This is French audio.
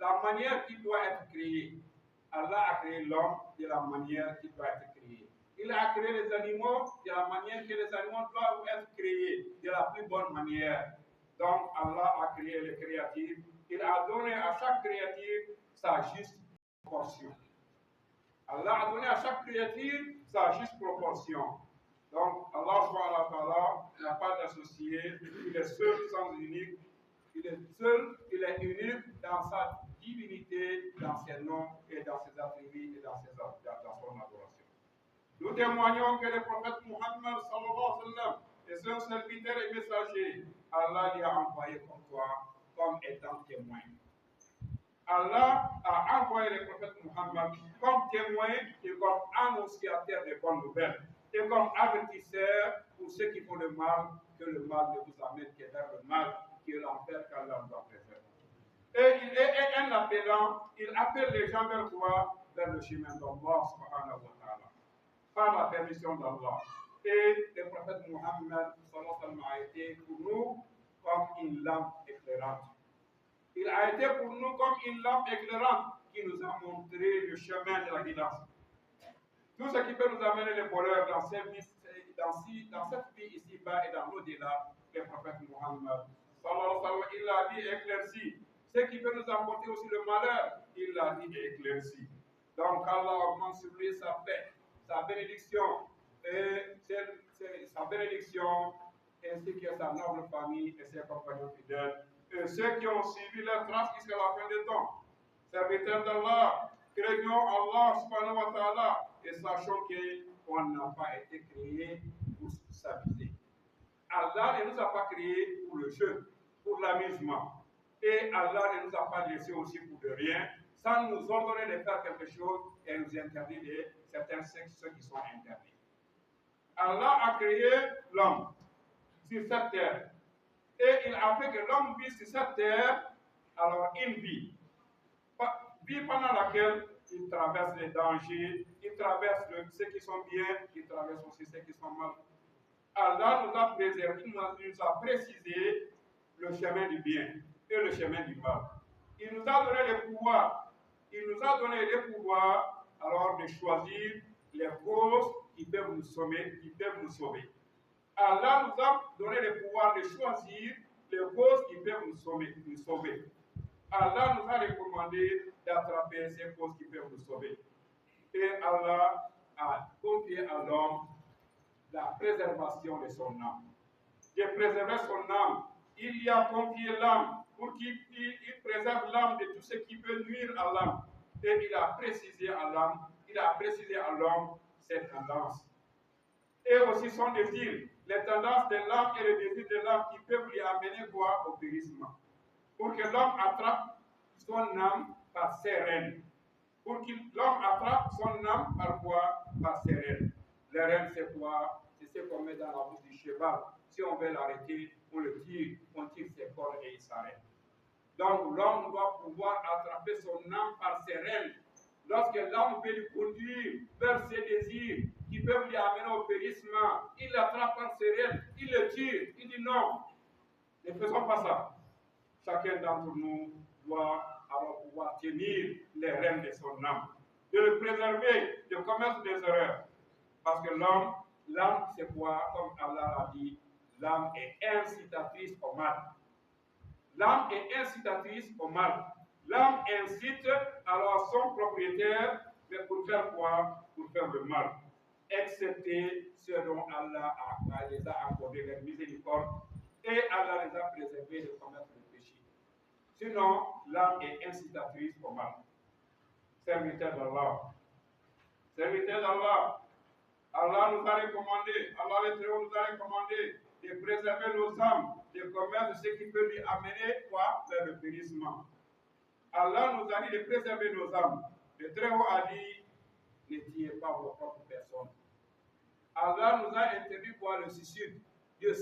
la manière qui doit être créée. Allah a créé l'homme de la manière qui doit être créée. Il a créé les animaux de la manière que les animaux doivent être créés, de la plus bonne manière. Donc Allah a créé les créatures. Il a donné à chaque créature sa juste proportion. Allah a donné à chaque créature sa juste proportion. Donc Allah subhanahu wa ta'ala n'a pas d'associé, il est seul sans unique, il est seul, il est unique dans sa divinité, dans ses noms et dans ses attributs et dans son adoration. Nous témoignons que le prophète Muhammad sallallahu alayhi wa sallam est un serviteur et messager. Allah lui a envoyé comme toi, comme étant témoin. Allah a envoyé le prophète Muhammad comme témoin et comme annonciateur des bonnes nouvelles et comme avertisseur pour ceux qui font le mal, que le mal ne vous amène que vers le mal, qui est l'enfer qu'Allah nous a préservé. Et en appelant, il appelle les gens vers quoi? Vers le chemin d'Allah subhanahu wa ta'ala, par la permission d'Allah. Et le prophète Muhammad sallallahu alayhi wa sallam a été pour nous comme une lampe éclairante. Il a été pour nous comme une lampe éclairante qui nous a montré le chemin de la guidance. Tout ce qui peut nous amener le bonheur dans cette vie ici-bas et dans l'au-delà, le prophète Muhammad, il l'a dit éclairci. Ce qui peut nous apporter aussi le malheur, il l'a dit éclairci. Donc Allah augmente sur lui sa paix, sa bénédiction, ainsi que sa noble famille et ses compagnons fidèles. Et ceux qui ont suivi leur trace jusqu'à la fin des temps. Serviteurs d'Allah, craignons Allah subhanahu wa ta'ala et sachons qu'on n'a pas été créé pour s'amuser. Allah ne nous a pas créés pour le jeu, pour l'amusement. Et Allah ne nous a pas laissés aussi pour de rien, sans nous ordonner de faire quelque chose et nous interdire de certains sexes qui sont interdits. Allah a créé l'homme sur cette terre. Et il a fait que l'homme vit sur cette terre, alors une vie. Vie pendant laquelle il traverse les dangers, il traverse ceux qui sont bien, il traverse aussi ceux qui sont mal. Allah nous a préservé, il nous a précisé le chemin du bien et le chemin du mal. Il nous a donné le pouvoir. Il nous a donné le pouvoir alors de choisir les causes qui peuvent nous sauver, Allah nous a donné le pouvoir de choisir les causes qui peuvent nous sauver. Allah nous a recommandé d'attraper ces causes qui peuvent nous sauver. Et Allah a confié à l'homme la préservation de son âme. De préserver son âme, il y a confié l'âme pour qu'il préserve l'âme de tout ce qui peut nuire à l'âme. Et il a précisé à l'homme ses tendances. Et aussi son désir, les tendances de l'âme et les désirs de l'âme qui peuvent lui amener quoi? Au périssement. Pour que l'homme attrape son âme par ses rênes. Pour que l'homme attrape son âme par quoi? Par ses rênes. Les rênes, c'est quoi? C'est ce qu'on met dans la bouche du cheval. Si on veut l'arrêter, on le tire, on tire ses cornes et il s'arrête. Donc l'homme doit pouvoir attraper son âme par ses rênes. Lorsque l'homme veut lui conduire vers ses désirs qui peuvent lui amener au périssement, il l'attrape par ses rênes, il le tire, il dit non, ne faisons pas ça. Chacun d'entre nous doit alors pouvoir tenir les rênes de son âme, de le préserver, de commettre des erreurs. Parce que l'âme c'est quoi? Comme Allah l'a dit, l'âme est incitatrice au mal. L'âme est incitatrice au mal. L'âme incite alors son propriétaire, mais pour faire quoi? Pour faire le mal. Excepté ce dont Allah les a accordé leur miséricorde et Allah les a préservés de commettre le péché. Sinon, l'âme est incitatrice au mal. Serviteur d'Allah. Serviteur d'Allah. Allah nous a recommandé, Allah le Très-Haut nous a recommandé de préserver nos âmes, de commettre ce qui peut lui amener quoi? Vers le périssement. Allah nous a dit de préserver nos âmes. Le Très-Haut a dit, ne tuez pas vos propres personnes. Allah nous a interdit quoi? Le suicide.